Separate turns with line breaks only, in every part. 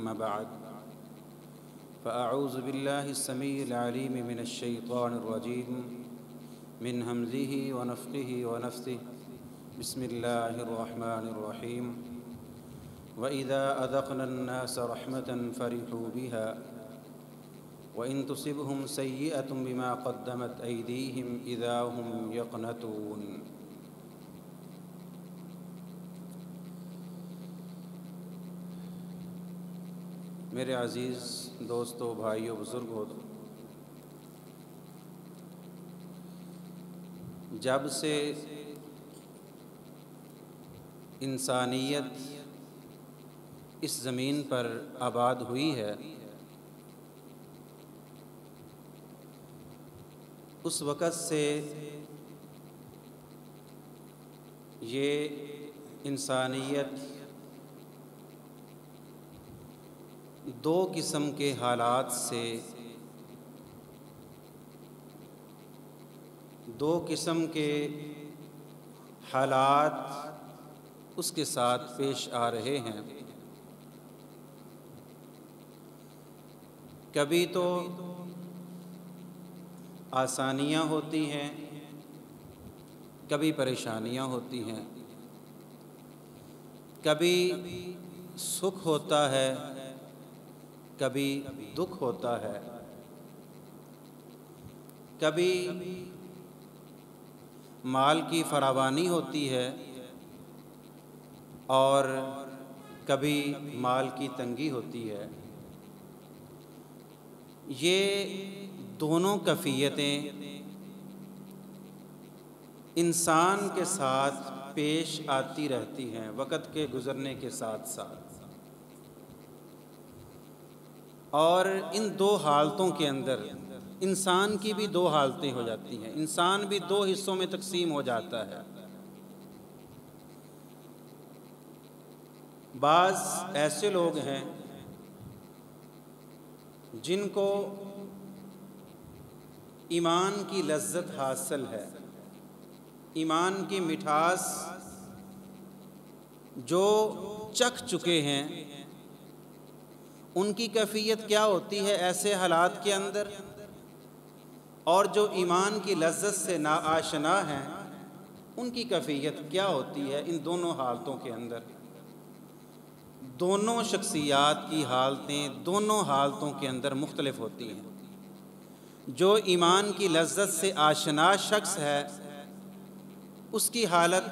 أما بعد فأعوذ بالله السميع العليم من الشيطان الرجيم من همزه ونفخه ونفثه بسم الله الرحمن الرحيم وإذا أذقنا الناس رحمة فرحوا بها وإن تصبهم سيئة بما قدمت أيديهم إذا هم يقنطون۔ میرے عزیز دوستو، بھائیو، بزرگو، جب سے انسانیت اس زمین پر آباد ہوئی ہے، اس وقت سے یہ انسانیت دو قسم کے حالات سے، دو قسم کے حالات اس کے ساتھ پیش آ رہے ہیں۔ کبھی تو آسانیاں ہوتی ہیں، کبھی پریشانیاں ہوتی ہیں، کبھی سکھ ہوتا ہے، کبھی دکھ ہوتا ہے، کبھی مال کی فراوانی ہوتی ہے اور کبھی مال کی تنگی ہوتی ہے۔ یہ دونوں کیفیتیں انسان کے ساتھ پیش آتی رہتی ہیں وقت کے گزرنے کے ساتھ ساتھ، اور ان دو حالتوں کے اندر انسان کی بھی دو حالتیں ہو جاتی ہیں، انسان بھی دو حصوں میں تقسیم ہو جاتا ہے۔ بعض ایسے لوگ ہیں جن کو ایمان کی لذت حاصل ہے، ایمان کی مٹھاس جو چکھ چکے ہیں، ان کی کیفیت کیا ہوتی ہے ایسے حالات کے اندر، اور جو ایمان کی لذت سے ناآشنا ہیں ان کی کیفیت کیا ہوتی ہے۔ ان دونوں حالتوں کے اندر دونوں شخصیات کی حالتیں دونوں حالتوں کے اندر مختلف ہوتی ہیں۔ جو ایمان کی لذت سے آشنا شخص ہے، اس کی حالت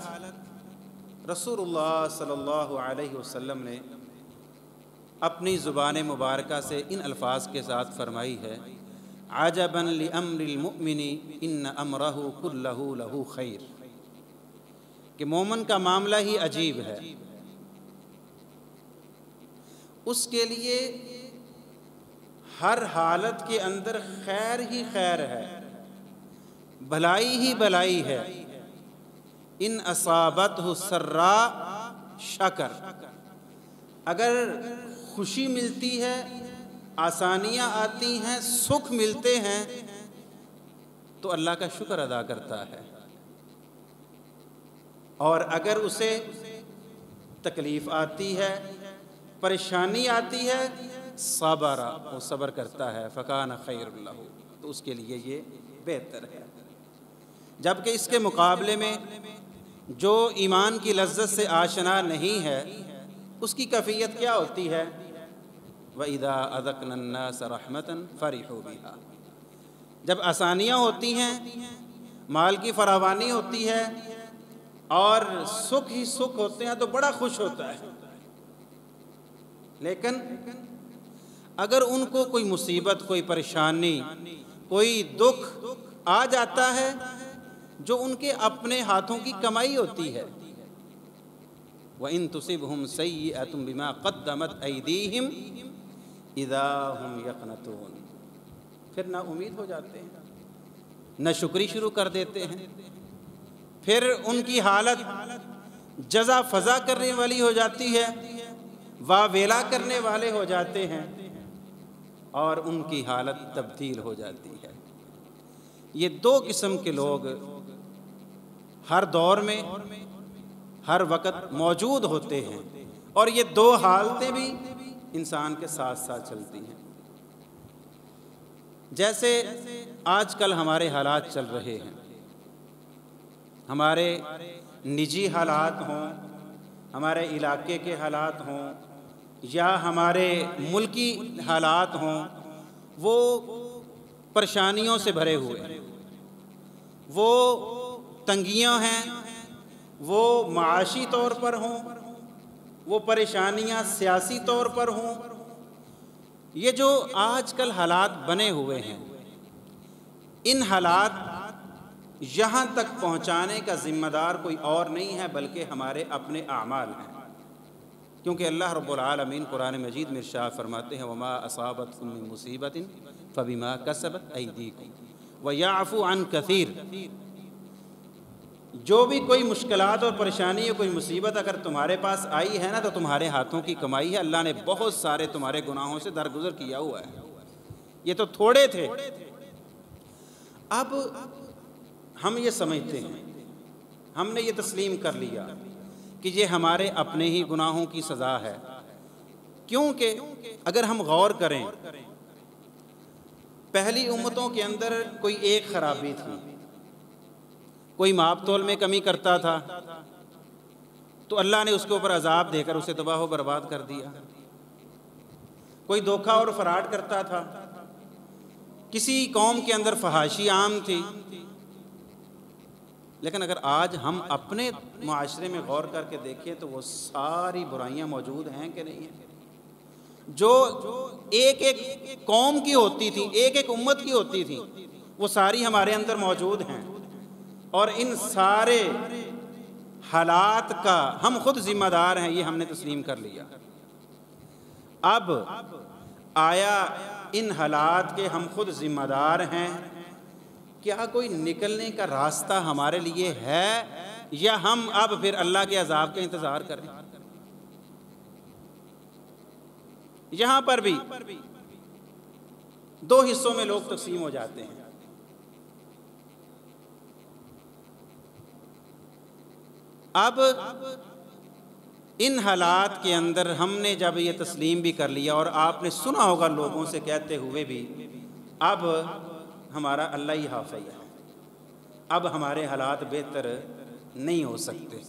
رسول اللہ صلی اللہ علیہ وسلم نے اپنی زبان مبارکہ سے ان الفاظ کے ساتھ فرمائی ہے: عجبا لامر المؤمن ان امرہ کلہ لہ خیر، کہ مومن کا معاملہ ہی عجیب ہے، اس کے لیے ہر حالت کے اندر خیر ہی خیر ہے، بھلائی ہی بھلائی ہے۔ ان اصابتہ سراء شکر، اگر خوشی ملتی ہے، آسانیاں آتی ہیں، سکھ ملتے ہیں تو اللہ کا شکر ادا کرتا ہے، اور اگر اسے تکلیف آتی ہے، پریشانی آتی ہے، صبر، وہ صبر کرتا ہے، فکان خیر لہ، تو اس کے لیے یہ بہتر ہے۔ جبکہ اس کے مقابلے میں جو ایمان کی لذت سے آشنا نہیں ہے، اس کی کیفیت کیا ہوتی ہے؟ وَإِذَا أَذَقْنَا النَّاسَ رَحْمَةً فَرِحُوا بِهَا، جب آسانیاں ہوتی ہیں، مال کی فراوانی ہوتی ہے اور سکھ ہی سکھ ہوتے ہیں تو بڑا خوش ہوتا ہے۔ لیکن اگر ان کو کوئی مصیبت، کوئی پریشانی، کوئی دکھ آ جاتا ہے جو ان کے اپنے ہاتھوں کی کمائی ہوتی ہے، وَإِن تُصِبْهُمْ سَيِّئَةٌ بِمَا قَدَّمَتْ أَيْدِيهِمْ إِذَا هُمْ يَقْنَطُونَ، پھر نا امید ہو جاتے ہیں، نہ شکری شروع کر دیتے ہیں، پھر ان کی حالت جزا فضا کرنے والی ہو جاتی ہے، واویلا کرنے والے ہو جاتے ہیں، اور ان کی حالت تبدیل ہو جاتی ہے۔ یہ دو قسم کے لوگ ہر دور میں ہر وقت موجود ہوتے ہیں، اور یہ دو حالتیں بھی انسان کے ساتھ ساتھ چلتی ہیں۔ جیسے آج کل ہمارے حالات چل رہے ہیں، ہمارے نجی حالات ہوں، ہمارے علاقے کے حالات ہوں، یا ہمارے ملکی حالات ہوں، وہ پریشانیوں سے بھرے ہوئے ہیں، وہ تنگیاں ہیں، وہ معاشی طور پر ہوں، وہ پریشانیاں سیاسی طور پر ہوں۔ یہ جو آج کل حالات بنے ہوئے ہیں، ان حالات یہاں تک پہنچانے کا ذمہ دار کوئی اور نہیں ہے بلکہ ہمارے اپنے اعمال ہیں، کیونکہ اللہ رب العالمین قرآن مجید میں ارشاد فرماتے ہیں وما اصابتکم من مصیبت فبما کسبت ایدیکم ویعفو عن کثیر۔ جو بھی کوئی مشکلات اور پریشانی یا کوئی مصیبت اگر تمہارے پاس آئی ہے نا تو تمہارے ہاتھوں کی کمائی ہے، اللہ نے بہت سارے تمہارے گناہوں سے درگزر کیا ہوا ہے، یہ تو تھوڑے تھے۔ اب ہم یہ سمجھتے ہیں، ہم نے یہ تسلیم کر لیا کہ یہ ہمارے اپنے ہی گناہوں کی سزا ہے، کیونکہ اگر ہم غور کریں پہلی امتوں کے اندر کوئی ایک خرابی تھی، کوئی ماپ تول میں کمی کرتا تھا تو اللہ نے اس کے اوپر عذاب دے کر اسے تباہ و برباد کر دیا، کوئی دھوکہ اور فراڈ کرتا تھا، کسی قوم کے اندر فحاشی عام تھی۔ لیکن اگر آج ہم اپنے معاشرے میں غور کر کے دیکھیں تو وہ ساری برائیاں موجود ہیں کہ نہیں ہیں؟ جو ایک ایک قوم کی ہوتی تھی، ایک ایک امت کی ہوتی تھی، وہ ساری ہمارے اندر موجود ہیں، اور ان سارے حالات کا ہم خود ذمہ دار ہیں، یہ ہم نے تسلیم کر لیا۔ اب آیا ان حالات کے ہم خود ذمہ دار ہیں؟ کیا کوئی نکلنے کا راستہ ہمارے لیے ہے یا ہم اب پھر اللہ کے عذاب کا انتظار کریں؟ یہاں پر بھی دو حصوں میں لوگ تقسیم ہو جاتے ہیں۔ اب ان حالات کے اندر ہم نے جب یہ تسلیم بھی کر لیا، اور آپ نے سنا ہوگا لوگوں سے کہتے ہوئے بھی، اب ہمارا اللہ ہی حافظ ہے، اب ہمارے حالات بہتر نہیں ہو سکتے،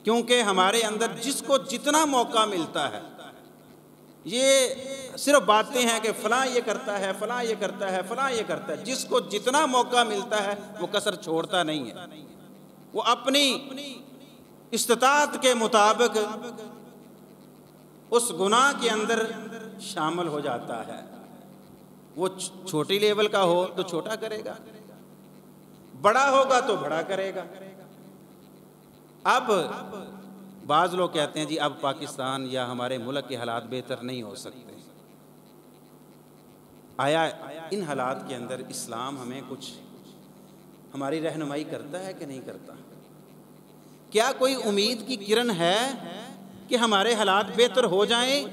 کیونکہ ہمارے اندر جس کو جتنا موقع ملتا ہے، یہ صرف باتیں ہیں کہ فلاں یہ کرتا ہے، فلاں یہ کرتا ہے، فلاں یہ کرتا ہے، جس کو جتنا موقع ملتا ہے وہ کسر چھوڑتا نہیں ہے، وہ اپنی استطاعت کے مطابق اس گناہ کے اندر شامل ہو جاتا ہے۔ وہ چھوٹی لیول کا ہو تو چھوٹا کرے گا، بڑا ہوگا تو بڑا کرے گا۔ اب بعض لوگ کہتے ہیں جی اب پاکستان یا ہمارے ملک کے حالات بہتر نہیں ہو سکتے۔ آیا ان حالات کے اندر اسلام ہمیں کچھ ہماری رہنمائی کرتا ہے کہ نہیں کرتا؟ کیا کوئی امید کی کرن ہے کہ ہمارے حالات بہتر ہو جائیں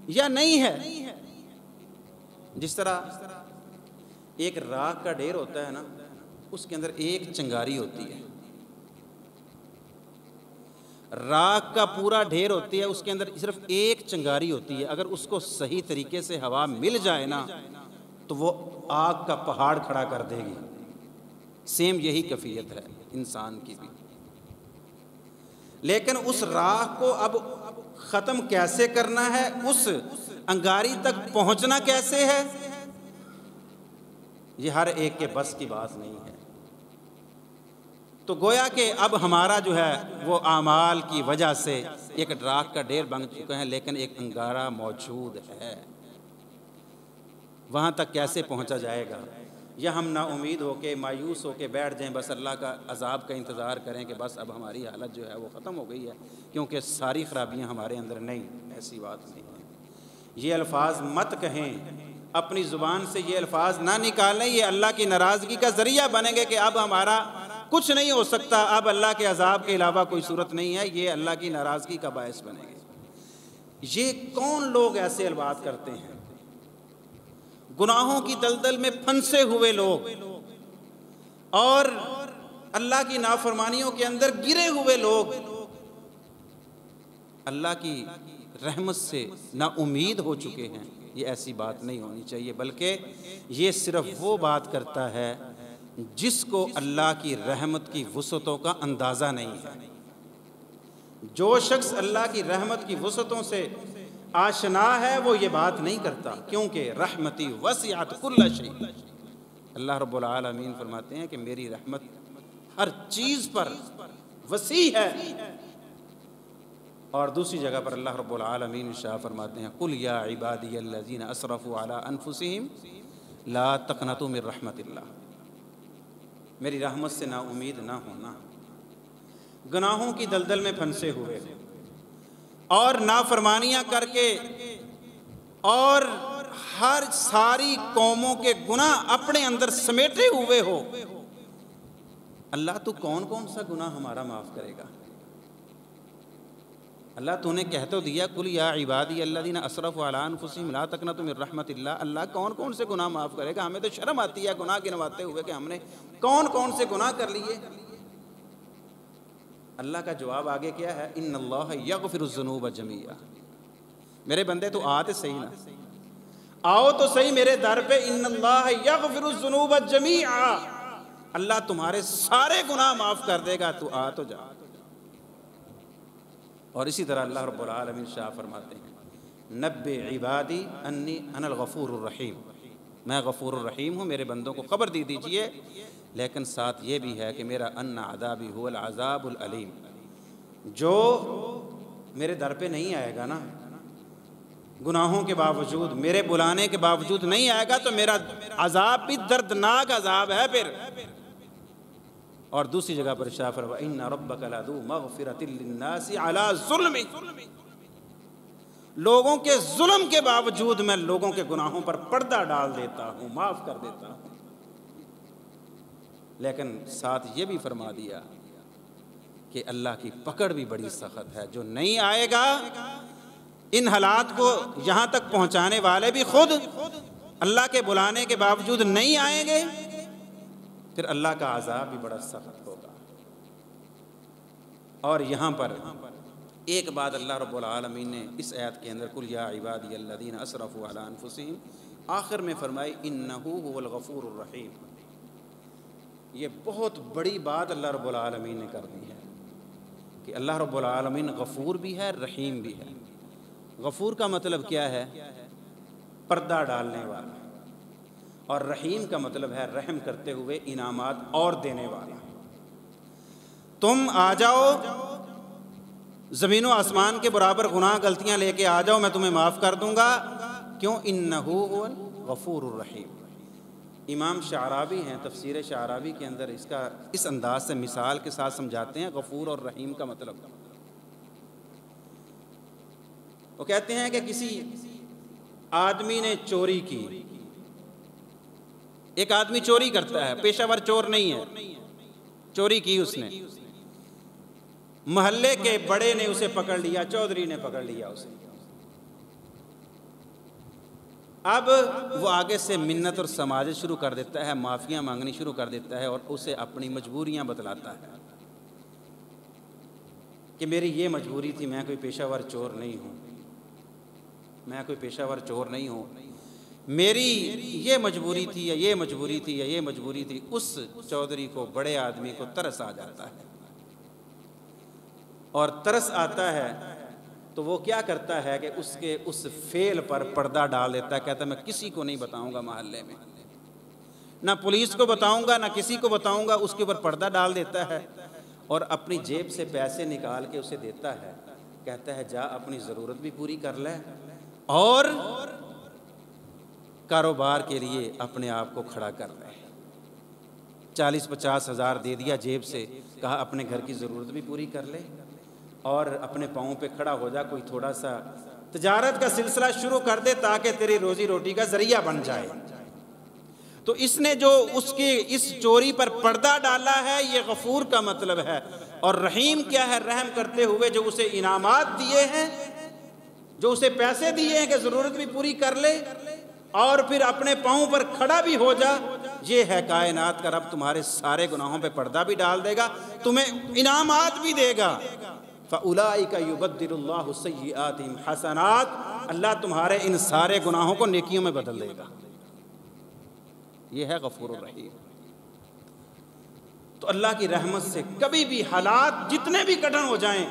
یا نہیں ہے؟ جس طرح ایک راکھ کا ڈھیر ہوتا ہے نا، اس کے اندر ایک چنگاری ہوتی ہے، راکھ کا پورا ڈھیر ہوتی ہے، اس کے اندر صرف ایک چنگاری ہوتی ہے، اگر اس کو صحیح طریقے سے ہوا مل جائے نا تو وہ آگ کا پہاڑ کھڑا کر دے گی۔ سیم یہی کیفیت ہے انسان کی بھی۔ لیکن اس راہ کو اب ختم کیسے کرنا ہے، اس انگاری تک پہنچنا کیسے ہے، یہ ہر ایک کے بس کی بات نہیں ہے۔ تو گویا کہ اب ہمارا جو ہے وہ اعمال کی وجہ سے ایک راکھ کا ڈھیر بن چکے ہیں، لیکن ایک انگارہ موجود ہے، وہاں تک کیسے پہنچا جائے گا؟ یا ہم نا امید ہو کے مایوس ہو کے بیٹھ جائیں، بس اللہ کا عذاب کا انتظار کریں کہ بس اب ہماری حالت جو ہے وہ ختم ہو گئی ہے کیونکہ ساری خرابیاں ہمارے اندر نہیں؟ ایسی بات نہیں ہے۔ یہ الفاظ مت کہیں، اپنی زبان سے یہ الفاظ نہ نکالیں، یہ اللہ کی ناراضگی کا ذریعہ بنیں گے کہ اب ہمارا کچھ نہیں ہو سکتا، اب اللہ کے عذاب کے علاوہ کوئی صورت نہیں ہے، یہ اللہ کی ناراضگی کا باعث بنے گے۔ یہ کون لوگ ایسے الفاظ کرتے ہیں؟ گناہوں کی دلدل میں پھنسے ہوئے لوگ اور اللہ کی نافرمانیوں کے اندر گرے ہوئے لوگ اللہ کی رحمت سے نا امید ہو چکے ہیں، یہ ایسی بات نہیں ہونی چاہیے، بلکہ یہ صرف وہ بات کرتا ہے جس کو اللہ کی رحمت کی وسعتوں کا اندازہ نہیں ہے۔ جو شخص اللہ کی رحمت کی وسعتوں سے آشنا ہے وہ یہ بات نہیں کرتا، کیونکہ رحمتی وسعت کل شیء۔ اللہ رب العالمین فرماتے ہیں کہ میری رحمت ہر چیز پر وسیع ہے۔ اور دوسری جگہ پر اللہ رب العالمین ارشاد فرماتے ہیں قل یا عبادی الذین اسرفوا علی انفسہم لا تقنطوا من رحمت اللہ، میری رحمت سے نا امید نہ ہونا۔ گناہوں کی دلدل میں پھنسے ہوئے ہو اور نافرمانیاں کر کے اور ہر ساری قوموں کے گناہ اپنے اندر سمیٹے ہوئے ہو، اللہ تو کون کون سا گناہ ہمارا معاف کرے گا؟ اللہ تو نے کہہ تو دیا قل یا عبادی الذین اسرفوا علی انفسہم لا تقنطوا من رحمت اللہ۔ اللہ کون کون سے گناہ معاف کرے گا؟ ہمیں تو شرم آتی ہے گناہ گنواتے ہوئے کہ ہم نے کون کون سے گناہ کر لیے۔ اللہ کا جواب آگے کیا ہے؟ ان اللہ یغفر الذنوب جمیعا۔ میرے بندے تو آتے صحیح نا، آؤ تو صحیح میرے در پہ۔ ان اللہ یغفر الذنوب جمیعا، اللہ تمہارے سارے گناہ معاف کر دے گا، تو آ تو جا۔ اور اسی طرح اللہ رب العالمین شاہ فرماتے ہیں نبئ عبادی انی انا الغفور الرحیم، میں غفور الرحیم ہوں، میرے بندوں کو خبر دی دیجئے۔ لیکن ساتھ یہ بھی ہے کہ میرا ان عذابی هو العذاب العلیم، جو میرے در پہ نہیں آئے گا نا، گناہوں کے باوجود، میرے بلانے کے باوجود نہیں آئے گا، تو میرا عذاب بھی دردناک عذاب ہے پھر۔ اور دوسری جگہ پر ارشاد فرمایا ان ربک لذو مغفرۃ للناس علی ظلم، لوگوں کے ظلم کے باوجود میں لوگوں کے گناہوں پر پردہ ڈال دیتا ہوں، معاف کر دیتا ہوں۔ لیکن ساتھ یہ بھی فرما دیا کہ اللہ کی پکڑ بھی بڑی سخت ہے، جو نہیں آئے گا، ان حالات کو یہاں تک پہنچانے والے بھی خود اللہ کے بلانے کے باوجود نہیں آئیں گے، پھر اللہ کا عذاب بھی بڑا سخت ہوگا۔ اور یہاں پر ایک بات اللہ رب العالمین نے اس آیت کے اندر قل یا عبادی الذین اسرفوا علی انفسہم آخر میں فرمائی انہ هو الغفور الرحیم۔ یہ بہت بڑی بات اللہ رب العالمین نے کر دی ہے کہ اللہ رب العالمین غفور بھی ہے، رحیم بھی ہے۔ غفور کا مطلب کیا ہے؟ پردہ ڈالنے والا، اور رحیم کا مطلب ہے رحم کرتے ہوئے انعامات اور دینے والا۔ تم آ جاؤ، زمین و آسمان کے برابر گناہ غلطیاں لے کے آ جاؤ، میں تمہیں معاف کر دوں گا۔ کیوں؟ انہ هو الغفور الرحیم۔ امام شعراوی ہیں، تفسیر شعراوی کے اندر اس انداز سے مثال کے ساتھ سمجھاتے ہیں غفور اور رحیم کا مطلب۔ وہ کہتے ہیں کہ کسی آدمی نے چوری کی، ایک آدمی چوری کرتا ہے، پیشہ ور چور نہیں ہے، چوری کی اس نے، محلے کے بڑے نے اسے پکڑ لیا، چودھری نے پکڑ لیا اسے۔ اب وہ آگے سے منت اور سماجت شروع کر دیتا ہے، معافیاں مانگنی شروع کر دیتا ہے، اور اسے اپنی مجبوریاں بتلاتا ہے کہ میری یہ مجبوری تھی، میں کوئی پیشہ ور چور نہیں ہوں، میں کوئی پیشہ ور چور نہیں ہوں، میری یہ مجبوری تھی یا یہ مجبوری تھی یا یہ مجبوری تھی۔ اس چودھری کو، بڑے آدمی کو ترس آ جاتا ہے، اور ترس آتا ہے تو وہ کیا کرتا ہے کہ اس فعل پر پردہ ڈال دیتا ہے، کہتا ہے میں کسی کو نہیں بتاؤں گا محلے میں، نہ پولیس کو بتاؤں گا، نہ کسی کو بتاؤں گا۔ اس کے اوپر پردہ ڈال دیتا ہے اور اپنی جیب سے پیسے نکال کے اسے دیتا ہے، کہتا ہے جا اپنی ضرورت بھی پوری کر لے اور کاروبار کے لیے اپنے آپ کو کھڑا کر لے۔ 40-50 ہزار دے دیا جیب سے، کہا اپنے گھر کی ضرورت بھی پوری کر لے اور اپنے پاؤں پہ کھڑا ہو جا، کوئی تھوڑا سا تجارت کا سلسلہ شروع کر دے تاکہ تیری روزی روٹی کا ذریعہ بن جائے۔ تو اس نے جو اس چوری پر پردہ ڈالا ہے، یہ غفور کا مطلب ہے۔ اور رحیم کیا ہے؟ رحم کرتے ہوئے جو اسے انعامات دیے ہیں، جو اسے پیسے دیے ہیں کہ ضرورت بھی پوری کر لے اور پھر اپنے پاؤں پر کھڑا بھی ہو جا، یہ ہے کائنات کا رب، تمہارے سارے گناہوں پہ پردہ بھی ڈال دے گا، تمہیں انعامات بھی دے گا۔ فَأُولَٰئِكَ يُبَدِّلُ اللَّهُ سَيِّئَاتِهِمْ حَسَنَاتٍ، اللہ تمہارے ان سارے گناہوں کو نیکیوں میں بدل دے گا۔ یہ ہے غفور الرحیم۔ تو اللہ کی رحمت سے کبھی بھی حالات جتنے بھی کٹھن ہو جائیں،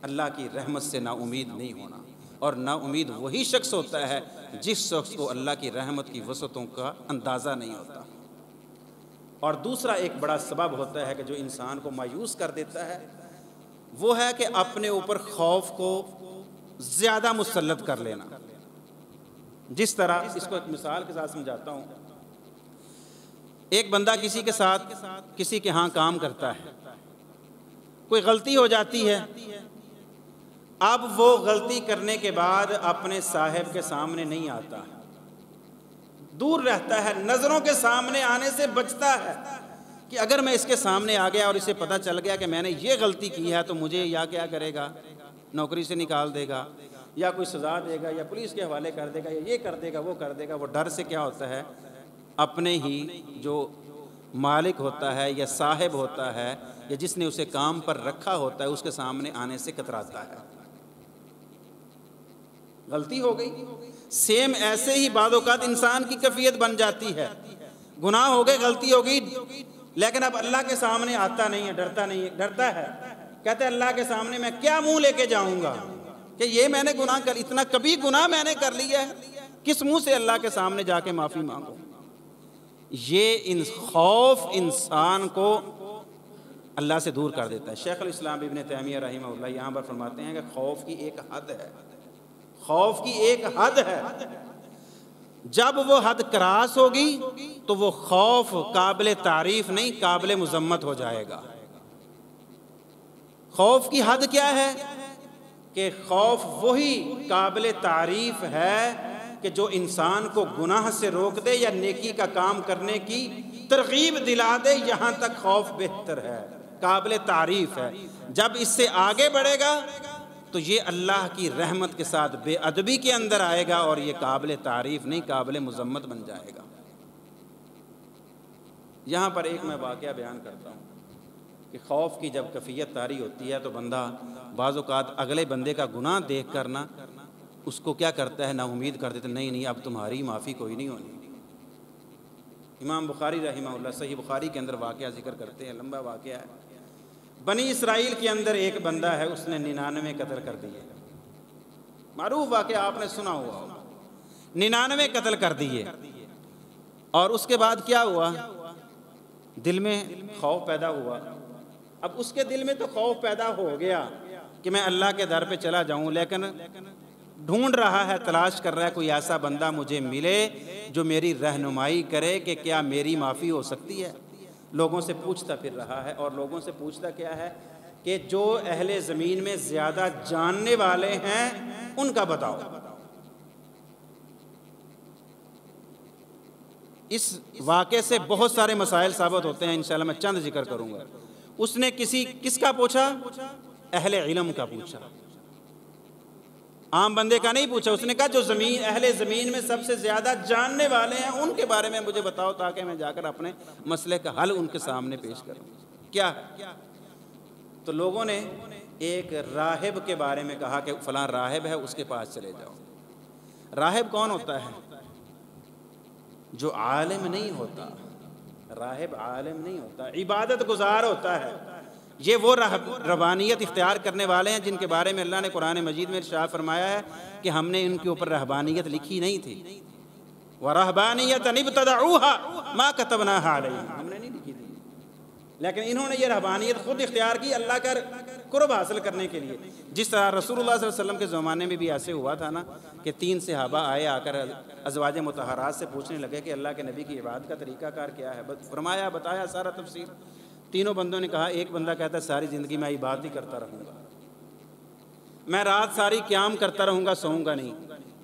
اللہ کی رحمت سے نا امید نہیں ہونا۔ اور نا امید وہی شخص ہوتا ہے جس شخص کو اللہ کی رحمت کی وسعتوں کا اندازہ نہیں ہوتا۔ اور دوسرا ایک بڑا سبب ہوتا ہے کہ جو انسان کو مایوس کر دیتا ہے، وہ ہے کہ اپنے اوپر خوف کو زیادہ مسلط کر لینا۔ جس طرح، اس کو ایک مثال کے ساتھ سمجھاتا ہوں۔ ایک بندہ کسی کے ساتھ کسی کے ہاں کام کرتا ہے، کوئی غلطی ہو جاتی ہے، اب وہ غلطی کرنے کے بعد اپنے صاحب کے سامنے نہیں آتا، دور رہتا ہے، نظروں کے سامنے آنے سے بچتا ہے کہ اگر میں اس کے سامنے آ گیا اور اسے پتہ چل گیا کہ میں نے یہ غلطی کی ہے تو مجھے یا کیا کرے گا، نوکری سے نکال دے گا، یا کوئی سزا دے گا، یا پولیس کے حوالے کر دے گا، یا یہ کر دے گا، وہ کر دے گا۔ وہ ڈر سے کیا ہوتا ہے، اپنے ہی جو مالک ہوتا ہے یا صاحب ہوتا ہے یا جس نے اسے کام پر رکھا ہوتا ہے اس کے سامنے آنے سے کتراتا ہے۔ غلطی ہو گئی، سیم ایسے ہی بعض اوقات انسان کی کیفیت بن جاتی ہے، گناہ ہو گئے، غلطی ہو گئی، لیکن اب اللہ کے سامنے آتا نہیں ہے، ڈرتا نہیں ہے، ڈرتا ہے، کہتے ہیں اللہ کے سامنے میں کیا منہ لے کے جاؤں گا کہ یہ میں نے گناہ کر، اتنا کبھی گناہ میں نے کر لیا ہے، کس منہ سے اللہ کے سامنے جا کے معافی مانگوں۔ یہ خوف انسان کو اللہ سے دور کر دیتا ہے۔ شیخ الاسلام ابن تیمیہ رحمہ اللہ یہاں پر فرماتے ہیں کہ خوف کی ایک حد ہے، خوف کی ایک حد ہے، جب وہ حد کراس ہوگی تو وہ خوف قابل تعریف نہیں، قابل مذمت ہو جائے گا۔ خوف کی حد کیا ہے کہ خوف وہی قابل تعریف ہے کہ جو انسان کو گناہ سے روک دے یا نیکی کا کام کرنے کی ترغیب دلا دے، یہاں تک خوف بہتر ہے، قابل تعریف ہے۔ جب اس سے آگے بڑھے گا تو یہ اللہ کی رحمت کے ساتھ بے ادبی کے اندر آئے گا اور یہ قابل تعریف نہیں، قابل مذمت بن جائے گا۔ یہاں پر ایک میں واقعہ بیان کرتا ہوں کہ خوف کی جب کیفیت طاری ہوتی ہے تو بندہ بعض اوقات اگلے بندے کا گناہ دیکھ کر نا اس کو کیا کرتا ہے، نا امید کر دیتا ہے، نہیں اب تمہاری معافی کوئی نہیں ہونی۔ امام بخاری رحمہ اللہ صحیح بخاری کے اندر واقعہ ذکر کرتے ہیں، لمبا واقعہ ہے۔ بنی اسرائیل کے اندر ایک بندہ ہے، اس نے 99 قتل کر دیے، معروف واقعہ آپ نے سنا ہوا ہوگا، 99 قتل کر دیے۔ اور اس کے بعد کیا ہوا، دل میں خوف پیدا ہوا۔ اب اس کے دل میں تو خوف پیدا ہو گیا کہ میں اللہ کے در پہ چلا جاؤں، لیکن ڈھونڈ رہا ہے، تلاش کر رہا ہے کوئی ایسا بندہ مجھے ملے جو میری رہنمائی کرے کہ کیا میری معافی ہو سکتی ہے۔ لوگوں سے پوچھتا پھر رہا ہے، اور لوگوں سے پوچھتا کیا ہے کہ جو اہل زمین میں زیادہ جاننے والے ہیں ان کا بتاؤ۔ اس واقعے سے بہت سارے مسائل ثابت ہوتے ہیں، انشاءاللہ میں چند ذکر کروں گا۔ اس نے کس کا پوچھا، اہل علم کا پوچھا، عام بندے کا نہیں پوچھا۔ اس نے کہا جو اہل زمین میں سب سے زیادہ جاننے والے ہیں ان کے بارے میں مجھے بتاؤ تاکہ میں جا کر اپنے مسئلے کا حل ان کے سامنے پیش کروں۔ کیا ہے؟ تو لوگوں نے ایک راہب کے بارے میں کہا کہ فلاں راہب ہے، اس کے پاس چلے جاؤ۔ راہب کون ہوتا ہے؟ جو عالم نہیں ہوتا، راہب عالم نہیں ہوتا، عبادت گزار ہوتا ہے۔ یہ وہ رہبانیت اختیار کرنے والے ہیں جن کے بارے میں اللہ نے قرآن مجید میں ارشاد فرمایا ہے کہ ہم نے ان کے اوپر رہبانیت لکھی نہیں تھی، وَرَهْبَانِيَّةً ابْتَدَعُوهَا مَا كَتَبْنَاهَا عَلَيْهِمْ، ہم نے نہیں لکھی تھی، لیکن انہوں نے یہ رہبانیت خود اختیار کی اللہ کا قرب حاصل کرنے کے لیے۔ جس طرح رسول اللہ صلی اللہ علیہ وسلم کے زمانے میں بھی ایسے ہوا تھا نا کہ 3 صحابہ آئے، آ کر ازواج مطہرات سے پوچھنے لگے کہ اللہ کے نبی کی عبادت کا طریقہ کار کیا ہے، فرمایا بتایا سارا تفصیل۔ تینوں بندوں نے کہا، ایک بندہ کہتا ہے ساری زندگی میں عبادت ہی کرتا رہوں گا، میں رات ساری قیام کرتا رہوں گا، سوؤں گا نہیں۔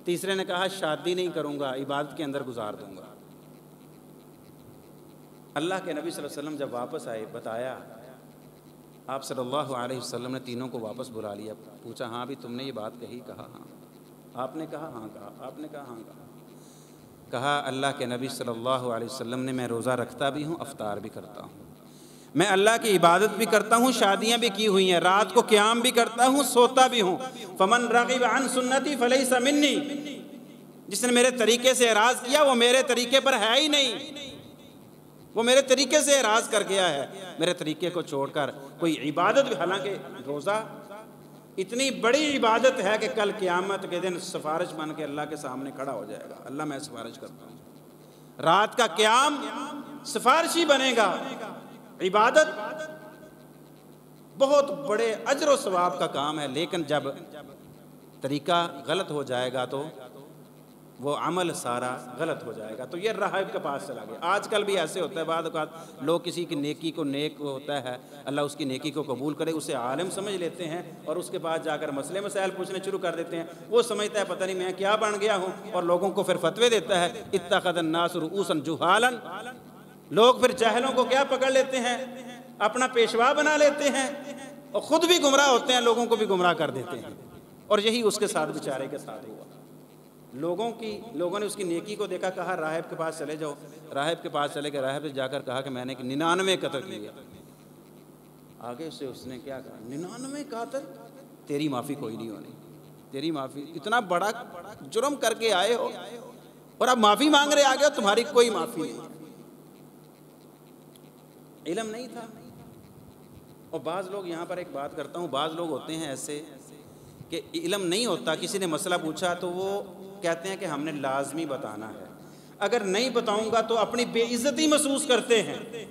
تیسرے نے کہا شادی نہیں کروں گا، عبادت کے اندر گزار دوں گا۔ اللہ کے نبی صلی اللہ علیہ وسلم جب واپس آئے، بتایا، آپ صلی اللہ علیہ وسلم نے تینوں کو واپس بلا لیا، پوچھا ہاں بھی تم نے یہ بات کہی؟ کہا ہاں۔ آپ نے کہا ہاں کہا، آپ نے کہا ہاں کہا۔ کہا اللہ کے نبی صلی اللہ علیہ وسلم نے میں روزہ رکھتا بھی ہوں، افطار بھی کرتا ہوں، میں اللہ کی عبادت بھی کرتا ہوں، شادیاں بھی کی ہوئی ہیں، رات کو قیام بھی کرتا ہوں، سوتا بھی ہوں۔ فمن رغب عن سنتی فلیس منی، جس نے میرے طریقے سے اعراض کیا وہ میرے طریقے پر ہے ہی نہیں، وہ میرے طریقے سے اعراض کر گیا ہے، میرے طریقے کو چھوڑ کر کوئی عبادت بھی، حالانکہ روزہ اتنی بڑی عبادت ہے کہ کل قیامت کے دن سفارش بن کے اللہ کے سامنے کھڑا ہو جائے گا، اللہ میں سفارش کرتا ہوں۔ رات کا قیام سفارشی بنے گا۔ عبادت بہت بڑے اجر و ثواب کا کام ہے، لیکن جب طریقہ غلط ہو جائے گا تو وہ عمل سارا غلط ہو جائے گا۔ تو یہ راہب کے پاس چلا گیا۔ آج کل بھی ایسے ہوتا ہے، بعض اوقات لوگ کسی کی نیکی کو نیک ہوتا ہے، اللہ اس کی نیکی کو قبول کرے، اسے عالم سمجھ لیتے ہیں اور اس کے پاس جا کر مسئلے مسائل پوچھنے شروع کر دیتے ہیں۔ وہ سمجھتا ہے پتہ نہیں میں کیا بن گیا ہوں، اور لوگوں کو پھر فتوے دیتا ہے۔ اتخذ الناس رؤوسا جہالا، لوگ پھر جاہلوں کو کیا پکڑ لیتے ہیں، اپنا پیشوا بنا لیتے ہیں، اور خود بھی گمراہ ہوتے ہیں، لوگوں کو بھی گمراہ کر دیتے ہیں۔ اور یہی اس کے ساتھ بیچارے کے ساتھ ہوا۔ لوگوں نے اس کی نیکی کو دیکھا، کہا راہب کے پاس چلے جاؤ۔ راہب کے پاس چلے گئے، راہب سے جا کر کہا کہ میں نے 99 قتل کیے۔ آگے سے اس نے کیا کہا، 99 قاتل، تیری معافی کوئی نہیں ہونی، تیری معافی، اتنا بڑا جرم کر کے آئے ہو اور اب معافی مانگ رہے آگے ہو، تمہاری کوئی معافی نہیں۔ علم نہیں تھا۔ اور بعض لوگ، یہاں پر ایک بات کرتا ہوں، بعض لوگ ہوتے ہیں ایسے کہ علم نہیں ہوتا، کسی نے مسئلہ پوچھا تو وہ کہتے ہیں کہ ہم نے لازمی بتانا ہے، اگر نہیں بتاؤں گا تو اپنی بے عزتی محسوس کرتے ہیں،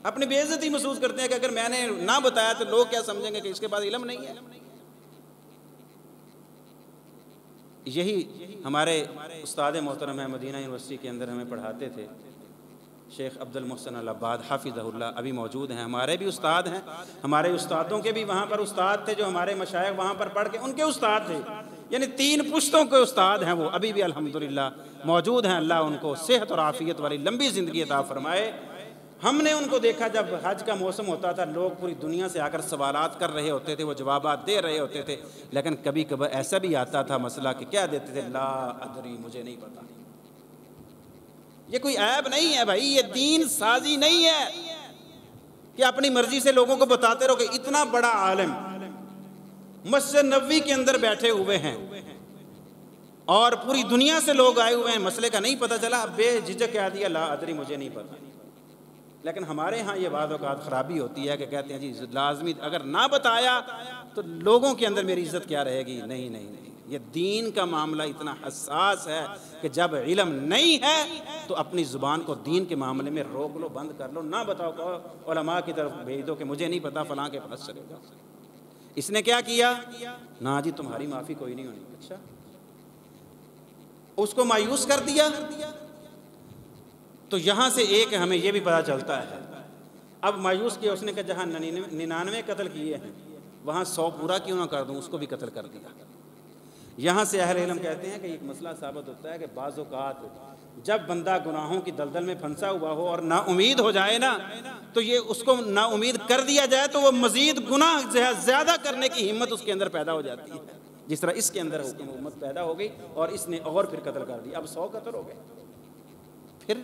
اپنی بے عزتی محسوس کرتے ہیں کہ اگر میں نے نہ بتایا تو لوگ کیا سمجھیں گے کہ اس کے پاس علم نہیں ہے۔ یہی ہمارے استاد محترم ہیں، مدینہ یونیورسٹی کے اندر ہمیں پڑھاتے تھے، شیخ عبد المحسن العباد حافظہ اللہ، ابھی موجود ہیں، ہمارے بھی استاد ہیں، ہمارے استادوں کے بھی وہاں پر استاد تھے، جو ہمارے مشائخ وہاں پر پڑھ کے ان کے استاد تھے، یعنی 3 پشتوں کے استاد ہیں وہ، ابھی بھی الحمدللہ موجود ہیں، اللہ ان کو صحت اور عافیت والی لمبی زندگی عطا فرمائے۔ ہم نے ان کو دیکھا جب حج کا موسم ہوتا تھا، لوگ پوری دنیا سے آ کر سوالات کر رہے ہوتے تھے، وہ جوابات دے رہے ہوتے تھے، لیکن کبھی کبھی ایسا بھی آتا تھا مسئلہ کہ کیا دیتے تھے، لا ادری، مجھے نہیں پتا۔ یہ کوئی عیب نہیں ہے بھائی، یہ دین سازی نہیں ہے کہ اپنی مرضی سے لوگوں کو بتاتے رہو کہ اتنا بڑا عالم مسجد نبوی کے اندر بیٹھے ہوئے ہیں اور پوری دنیا سے لوگ آئے ہوئے ہیں، مسئلے کا نہیں پتہ چلا، بے جھجک کہہ دیا لا ادری، مجھے نہیں پتا۔ لیکن ہمارے ہاں یہ بعض اوقات خرابی ہوتی ہے کہ کہتے ہیں جی لازمی، اگر نہ بتایا تو لوگوں کے اندر میری عزت کیا رہے گی۔ نہیں نہیں نہیں، یہ دین کا معاملہ اتنا حساس ہے کہ جب علم نہیں ہے تو اپنی زبان کو دین کے معاملے میں روک لو، بند کر لو، نہ بتاؤ، کہو علماء کی طرف بھیج دو کہ مجھے نہیں پتا، فلاں کے پاس چلے گا۔ اس نے کیا کیا، نہ جی تمہاری معافی کوئی نہیں ہونی۔ اچھا، اس کو مایوس کر دیا۔ تو یہاں سے ایک ہمیں یہ بھی پتہ چلتا ہے، اب مایوس کیا اس نے کہ جہاں 99 قتل کیے ہیں وہاں 100 پورا کیوں نہ کر دوں، اس کو بھی قتل کر دیا۔ یہاں سے اہل علم کہتے ہیں کہ ایک مسئلہ ثابت ہوتا ہے کہ بعض اوقات جب بندہ گناہوں کی دلدل میں پھنسا ہوا ہو اور نا امید ہو جائے نا، تو یہ اس کو نا امید کر دیا جائے تو وہ مزید گناہ زیادہ کرنے کی ہمت اس کے اندر پیدا ہو جاتی ہے، جس طرح اس کے اندر ہمت پیدا ہو گئی اور اس نے اور پھر قتل کر دیا۔ اب 100 قتل ہو گئے،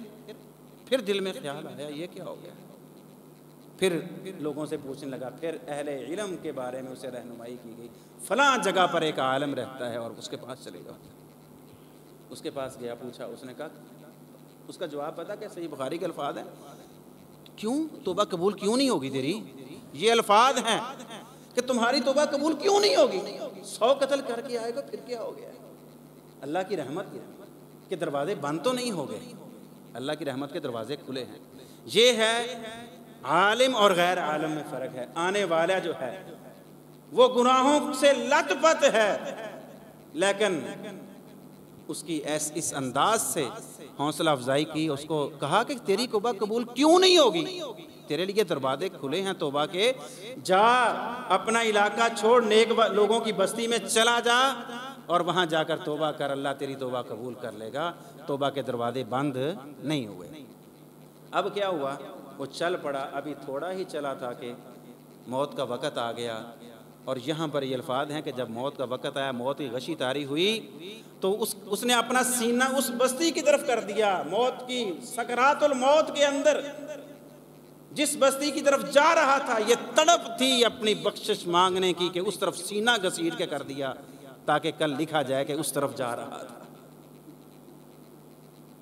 پھر دل میں خیال آیا یہ کیا ہو گیا، پھر لوگوں سے پوچھنے لگا، پھر اہل علم کے بارے میں اسے رہنمائی کی گئی، فلاں جگہ پر ایک عالم رہتا ہے اور اس کے پاس چلے گا۔ اس کے پاس گیا، پوچھا، اس نے کہا، اس کا جواب پتا کہ صحیح بخاری کے الفاظ ہیں، کیوں توبہ قبول کیوں نہیں ہوگی تیری؟ یہ الفاظ ہیں کہ تمہاری توبہ قبول کیوں نہیں ہوگی؟ 100 قتل کر کے آئے گا، پھر کیا ہو گیا؟ اللہ کی رحمت کے دروازے بند تو نہیں ہو گئے، اللہ کی رحمت کے دروازے کھلے ہیں۔ یہ ہے عالم اور غیر عالم میں فرق ہے۔ آنے والا جو ہے وہ گناہوں سے لت پت ہے، لیکن اس کی اس انداز سے حوصلہ افزائی کی، اس کو کہا کہ تیری توبہ قبول کیوں نہیں ہوگی؟ تیرے لیے دروازے کھلے ہیں توبہ کے، جا اپنا علاقہ چھوڑ، نیک لوگوں کی بستی میں چلا جا اور وہاں جا کر توبہ کر، اللہ تیری توبہ قبول کر لے گا۔ توبہ کے دروازے بند نہیں ہوئے۔ اب کیا ہوا، وہ چل پڑا، ابھی تھوڑا ہی چلا تھا کہ موت کا وقت آ گیا، اور یہاں پر یہ الفاظ ہیں کہ جب موت کا وقت آیا، موت کی غشی طاری ہوئی، تو اس نے اپنا سینہ اس بستی کی طرف کر دیا، موت کی سکرات الموت کے اندر جس بستی کی طرف جا رہا تھا یہ تڑپ تھی اپنی بخشش مانگنے کی کہ اس طرف سینہ گھسیٹ کے کر دیا تاکہ کل لکھا جائے کہ اس طرف جا رہا تھا۔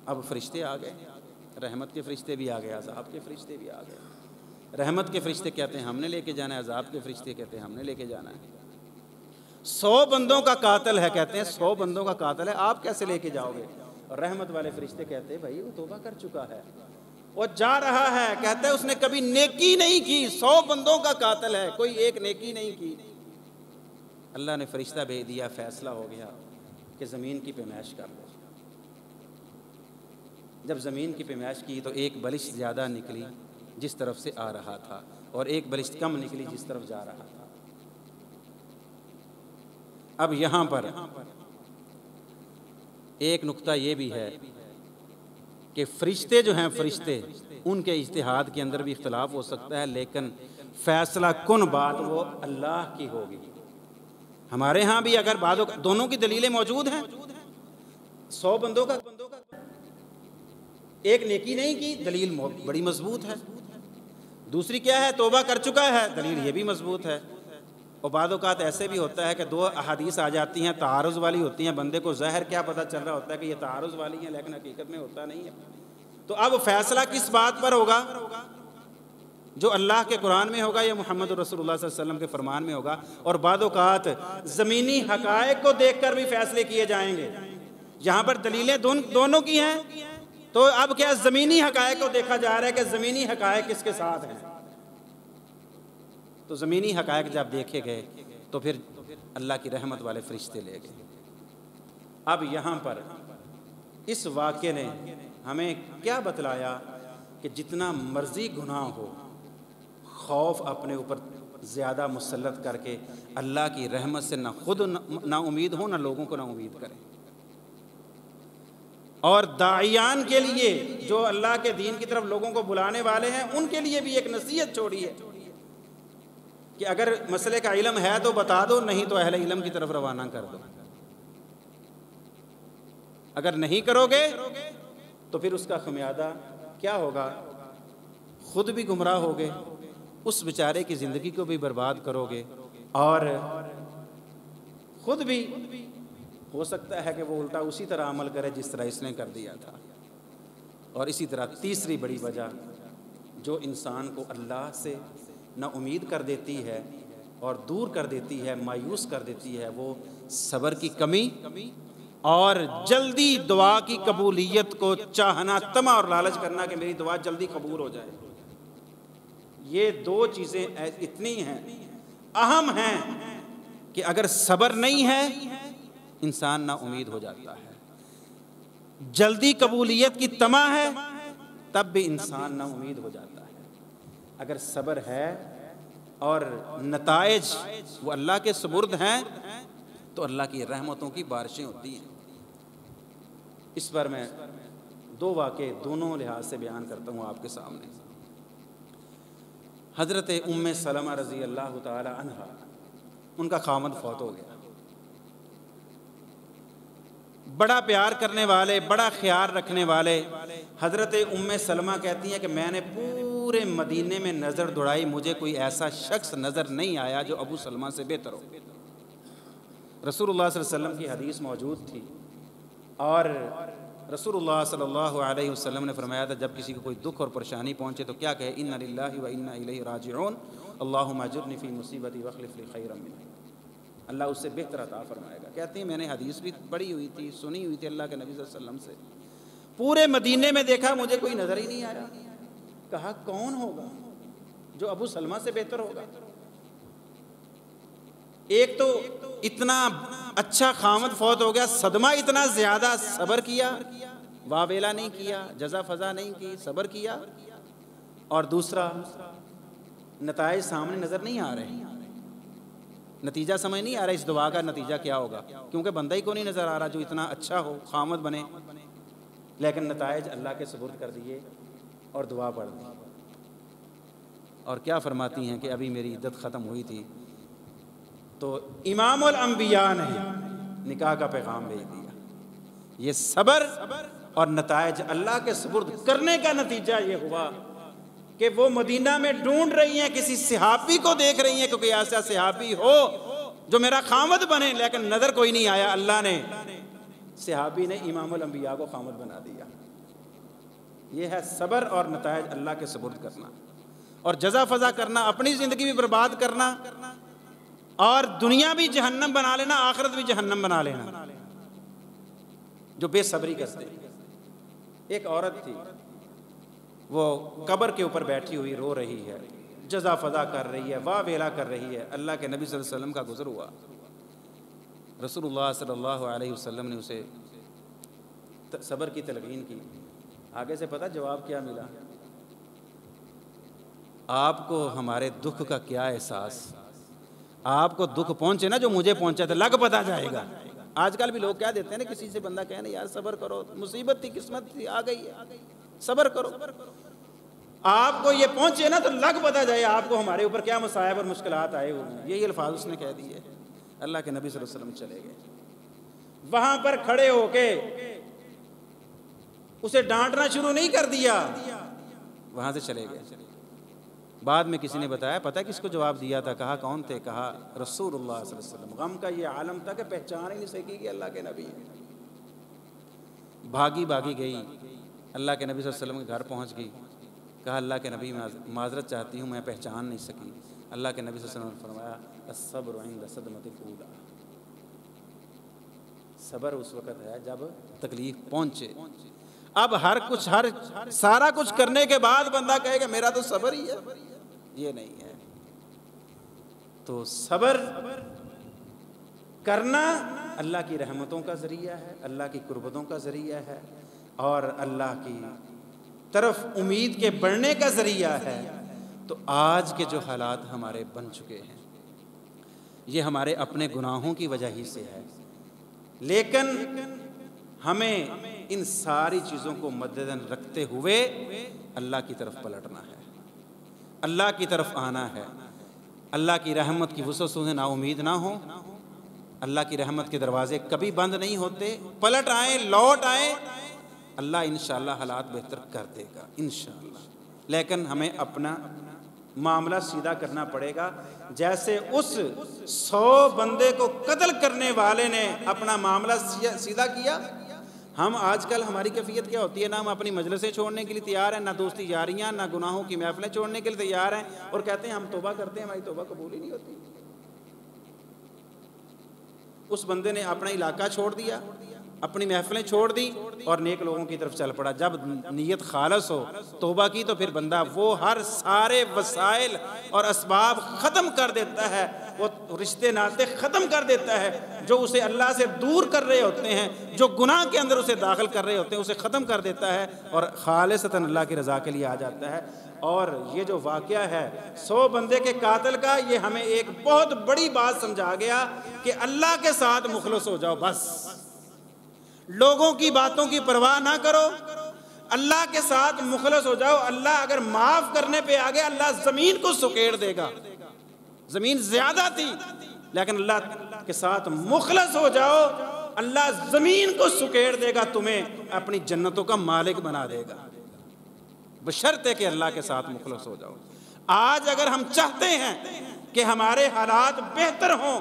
اب فرشتے آ گئے، رحمت کے فرشتے بھی آ گئے، عذاب کے فرشتے بھی آ گئے۔ رحمت کے فرشتے کہتے ہیں ہم نے لے کے جانا ہے، عذاب کے فرشتے کہتے ہیں ہم نے لے کے جانا ہے۔ 100 بندوں کا قاتل ہے، کہتے ہیں 100 بندوں کا قاتل ہے، آپ کیسے لے کے جاؤ گے؟ اور رحمت والے فرشتے کہتے ہیں بھائی وہ توبہ کر چکا ہے، وہ جا رہا ہے، کہتے ہیں اس نے کبھی نیکی نہیں کی، 100 بندوں کا قاتل ہے، کوئی ایک نیکی نہیں کی۔ اللہ نے فرشتہ بھیج دیا، فیصلہ ہو گیا کہ زمین کی پیمائش کر لو۔ جب زمین کی پیمائش کی تو ایک بلشت زیادہ نکلی جس طرف سے آ رہا تھا، اور ایک بلشت کم نکلی جس طرف جا رہا تھا۔ اب یہاں پر ایک نقطہ یہ بھی ہے کہ فرشتے جو ہیں، فرشتے ان کے اجتہاد کے اندر بھی اختلاف ہو سکتا ہے، لیکن فیصلہ کن بات وہ اللہ کی ہوگی۔ ہمارے ہاں بھی اگر دونوں کی دلیلیں موجود ہیں، 100 بندوں کا ایک نیکی نہیں کی، دلیل بڑی مضبوط ہے۔ دوسری کیا ہے؟ توبہ کر چکا ہے، دلیل یہ بھی مضبوط ہے۔ اور بعض اوقات ایسے بھی ہوتا ہے کہ 2 احادیث آ جاتی ہیں، تعارض والی ہوتی ہیں، بندے کو ظاہر کیا پتہ چل رہا ہوتا ہے کہ یہ تعارض والی ہیں، لیکن حقیقت میں ہوتا نہیں ہے۔ تو اب فیصلہ کس بات پر ہوگا؟ جو اللہ کے قرآن میں ہوگا یا محمد رسول اللہ صلی اللہ علیہ وسلم کے فرمان میں ہوگا؟ اور بعض اوقات زمینی حقائق کو دیکھ کر بھی فیصلے کیے جائیں گے۔ یہاں پر دلیلیں دونوں کی ہیں، تو اب کیا زمینی حقائق کو دیکھا جا رہا ہے کہ زمینی حقائق کس کے ساتھ ہیں؟ تو زمینی حقائق جب دیکھے گئے تو پھر اللہ کی رحمت والے فرشتے لے گئے۔ اب یہاں پر اس واقعے نے ہمیں کیا بتلایا کہ جتنا مرضی گناہ ہو، خوف اپنے اوپر زیادہ مسلط کر کے اللہ کی رحمت سے نہ خود نا امید ہو، نہ لوگوں کو نا امید کریں۔ اور داعیان کے لیے، جو اللہ کے دین کی طرف لوگوں کو بلانے والے ہیں، ان کے لیے بھی ایک نصیحت چھوڑی ہے کہ اگر مسئلے کا علم ہے تو بتا دو، نہیں تو اہل علم کی طرف روانہ کر دو۔ اگر نہیں کرو گے تو پھر اس کا خمیازہ کیا ہوگا؟ خود بھی گمراہ ہوگے، اس بیچارے کی زندگی کو بھی برباد کرو گے، اور خود بھی ہو سکتا ہے کہ وہ الٹا اسی طرح عمل کرے جس طرح اس نے کر دیا تھا۔ اور اسی طرح تیسری بڑی وجہ جو انسان کو اللہ سے نا امید کر دیتی ہے اور دور کر دیتی ہے، مایوس کر دیتی ہے، وہ صبر کی کمی اور جلدی دعا کی قبولیت کو چاہنا، طمع اور لالچ کرنا کہ میری دعا جلدی قبول ہو جائے۔ یہ 2 چیزیں اتنی ہیں، اہم ہیں کہ اگر صبر نہیں ہے انسان نا امید ہو جاتا ہے، جلدی قبولیت کی طمع ہے تب بھی انسان نا امید ہو جاتا ہے۔ اگر صبر ہے اور نتائج وہ اللہ کے سپرد ہیں تو اللہ کی رحمتوں کی بارشیں ہوتی ہیں۔ اس پر میں 2 واقعے دونوں لحاظ سے بیان کرتا ہوں آپ کے سامنے۔ حضرت ام سلمہ رضی اللہ تعالی عنہا، ان کا خاوند فوت ہو گیا۔ بڑا پیار کرنے والے، بڑا خیال رکھنے والے حضرت ام سلمہ کہتی ہیں کہ میں نے پورے مدینے میں نظر دوڑائی، مجھے کوئی ایسا شخص نظر نہیں آیا جو ابو سلمہ سے بہتر ہو۔ رسول اللہ صلی اللہ علیہ وسلم کی حدیث موجود تھی، اور رسول اللہ صلی اللہ علیہ وسلم نے فرمایا تھا جب کسی کو کوئی دکھ اور پریشانی پہنچے تو کیا کہے؟ انا للہ و انا الیہ راجعون، اللہم اجرنی فی مصیبتی واخلف لی خیرا منہا۔ اللہ اس سے بہتر عطا فرمائے گا۔ کہتے ہیں میں نے حدیث بھی پڑھی ہوئی تھی، سنی ہوئی تھی اللہ کے نبی صلی اللہ علیہ وسلم سے، پورے مدینے میں دیکھا مجھے کوئی نظر ہی نہیں آیا۔ کہا کون ہوگا جو ابو سلمہ سے بہتر ہوگا؟ ایک تو اتنا اچھا خامد فوت ہو گیا، صدمہ اتنا زیادہ، صبر کیا، واویلا نہیں کیا، جزا فضا نہیں کی، صبر کیا، اور دوسرا نتائج سامنے نظر نہیں آ رہے، نتیجہ سمجھ نہیں آ رہا اس دعا کا نتیجہ کیا ہوگا، کیونکہ بندہ ہی کو نہیں نظر آ رہا جو اتنا اچھا ہو، خامد بنے، لیکن نتائج اللہ کے سپرد کر دیے اور دعا پڑھ دی۔ اور کیا فرماتی ہیں کہ ابھی میری عدت ختم ہوئی تھی تو امام الانبیاء نے نکاح کا پیغام بھیج دیا۔ یہ صبر اور نتائج اللہ کے سپرد کرنے کا نتیجہ یہ ہوا کہ وہ مدینہ میں ڈھونڈ رہی ہیں، کسی صحابی کو دیکھ رہی ہیں کہ کوئی ایسا صحابی ہو جو میرا خامد بنے، لیکن نظر کوئی نہیں آیا۔ اللہ نے صحابی نے امام الانبیاء کو خامد بنا دیا۔ یہ ہے صبر اور نتائج اللہ کے سپرد کرنا، اور جزا فضا کرنا، اپنی زندگی بھی برباد کرنا اور دنیا بھی جہنم بنا لینا، آخرت بھی جہنم بنا لینا، جو بے صبری کرتے ہیں۔ ایک عورت تھی، وہ قبر کے اوپر بیٹھی ہوئی رو رہی ہے، جزا فضا کر رہی ہے، واہ ویلا کر رہی ہے۔ اللہ کے نبی صلی اللہ علیہ وسلم کا گزر ہوا، رسول اللہ صلی اللہ علیہ وسلم نے اسے صبر کی تلقین کی۔ آگے سے پتہ جواب کیا ملا؟ آپ کو ہمارے دکھ کا کیا احساس؟ آپ کو دکھ پہنچے نا جو مجھے پہنچا تھا، لگ پتہ جائے گا۔ آج کل بھی لوگ کیا دیتے ہیں نا، کسی سے بندہ کہنا یار صبر کرو، مصیبت تھی، قسمت تھی، آ گئی ہے، صبر کرو۔ آپ کو یہ پہنچے نا تو لگ پتہ جائے آپ کو ہمارے اوپر کیا مصائب اور مشکلات آئے ہوئے ہیں۔ یہی الفاظ اس نے کہہ دیے۔ اللہ کے نبی صلی اللہ علیہ وسلم چلے گئے، وہاں پر کھڑے ہو کے اسے ڈانٹنا شروع نہیں کر دیا، وہاں سے چلے گئے۔ بعد میں کسی نے بتایا پتہ کس کو جواب دیا تھا؟ کہا کون تھے؟ کہا رسول اللہ صلی اللہ علیہ وسلم۔ غم کا یہ عالم تھا کہ پہچان ہی نہیں سکی کہ اللہ کے نبی ہیں۔ بھاگی بھاگی گئی، اللہ کے نبی صلی اللہ علیہ وسلم کے گھر پہنچ گئی۔ کہا اللہ کے نبی معذرت چاہتی ہوں، میں پہچان نہیں سکی۔ اللہ کے نبی صلی اللہ علیہ وسلم نے فرمایا الصبر عند صدمۃ الاولی، صبر اس وقت ہے جب تکلیف پہنچے۔ اب سارا کچھ کرنے کے بعد بندہ کہے کہ میرا تو صبر ہی ہے، یہ نہیں ہے۔ تو صبر کرنا اللہ کی رحمتوں کا ذریعہ ہے، اللہ کی قربتوں کا ذریعہ ہے، اور اللہ کی طرف امید کے بڑھنے کا ذریعہ ہے۔ تو آج کے جو حالات ہمارے بن چکے ہیں یہ ہمارے اپنے گناہوں کی وجہ ہی سے ہے، لیکن ہمیں ان ساری چیزوں کو مدنظر رکھتے ہوئے اللہ کی طرف پلٹنا ہے، اللہ کی طرف آنا ہے۔ اللہ کی رحمت کی وسعتوں سے نا امید نہ ہو، اللہ کی رحمت کے دروازے کبھی بند نہیں ہوتے۔ پلٹ آئیں، لوٹ آئیں، اللہ انشاءاللہ حالات بہتر کر دے گا انشاءاللہ۔ لیکن ہمیں اپنا معاملہ سیدھا کرنا پڑے گا، جیسے اس 100 بندے کو قتل کرنے والے نے اپنا معاملہ سیدھا کیا۔ ہم آج کل ہماری کیفیت کیا ہوتی ہے؟ نہ ہم اپنی مجلسیں چھوڑنے کے لیے تیار ہیں، نہ دوستی یاریاں، نہ گناہوں کی محفلیں چھوڑنے کے لیے تیار ہیں، اور کہتے ہیں ہم توبہ کرتے ہیں، ہماری توبہ قبول ہی نہیں ہوتی۔ اس بندے نے اپنا علاقہ چھوڑ دیا، اپنی محفلیں چھوڑ دی اور نیک لوگوں کی طرف چل پڑا۔ جب نیت خالص ہو، توبہ کی، تو پھر بندہ وہ ہر سارے وسائل اور اسباب ختم کر دیتا ہے، وہ رشتے ناطے ختم کر دیتا ہے جو اسے اللہ سے دور کر رہے ہوتے ہیں، جو گناہ کے اندر اسے داخل کر رہے ہوتے ہیں، اسے ختم کر دیتا ہے اور خالصتاً اللہ کی رضا کے لیے آ جاتا ہے۔ اور یہ جو واقعہ ہے 100 بندے کے قاتل کا، یہ ہمیں ایک بہت بڑی بات سمجھا گیا کہ اللہ کے ساتھ مخلص ہو جاؤ، بس لوگوں کی باتوں کی پرواہ نہ کرو، اللہ کے ساتھ مخلص ہو جاؤ۔ اللہ اگر معاف کرنے پہ آگے، اللہ زمین کو سکیڑ دے گا۔ زمین زیادہ تھی لیکن اللہ کے ساتھ مخلص ہو جاؤ، اللہ زمین کو سکیڑ دے گا، تمہیں اپنی جنتوں کا مالک بنا دے گا، بشرطے کہ اللہ کے ساتھ مخلص ہو جاؤ۔ آج اگر ہم چاہتے ہیں کہ ہمارے حالات بہتر ہوں،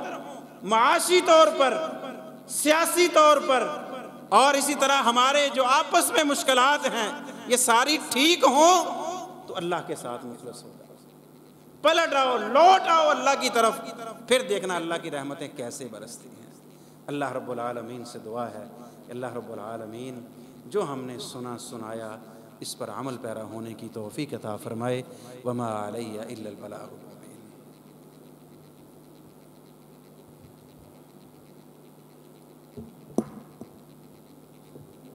معاشی طور پر، سیاسی طور پر، اور اسی طرح ہمارے جو آپس میں مشکلات ہیں یہ ساری ٹھیک ہوں، تو اللہ کے ساتھ مخلص ہو جاؤ، پلٹ آؤ، لوٹ آؤ اللہ کی طرف، پھر دیکھنا اللہ کی رحمتیں کیسے برستی ہیں۔ اللہ رب العالمین سے دعا ہے کہ اللہ رب العالمین جو ہم نے سنایا اس پر عمل پیرا ہونے کی توفیق عطا فرمائے۔ وما علیہ الا البلاغ۔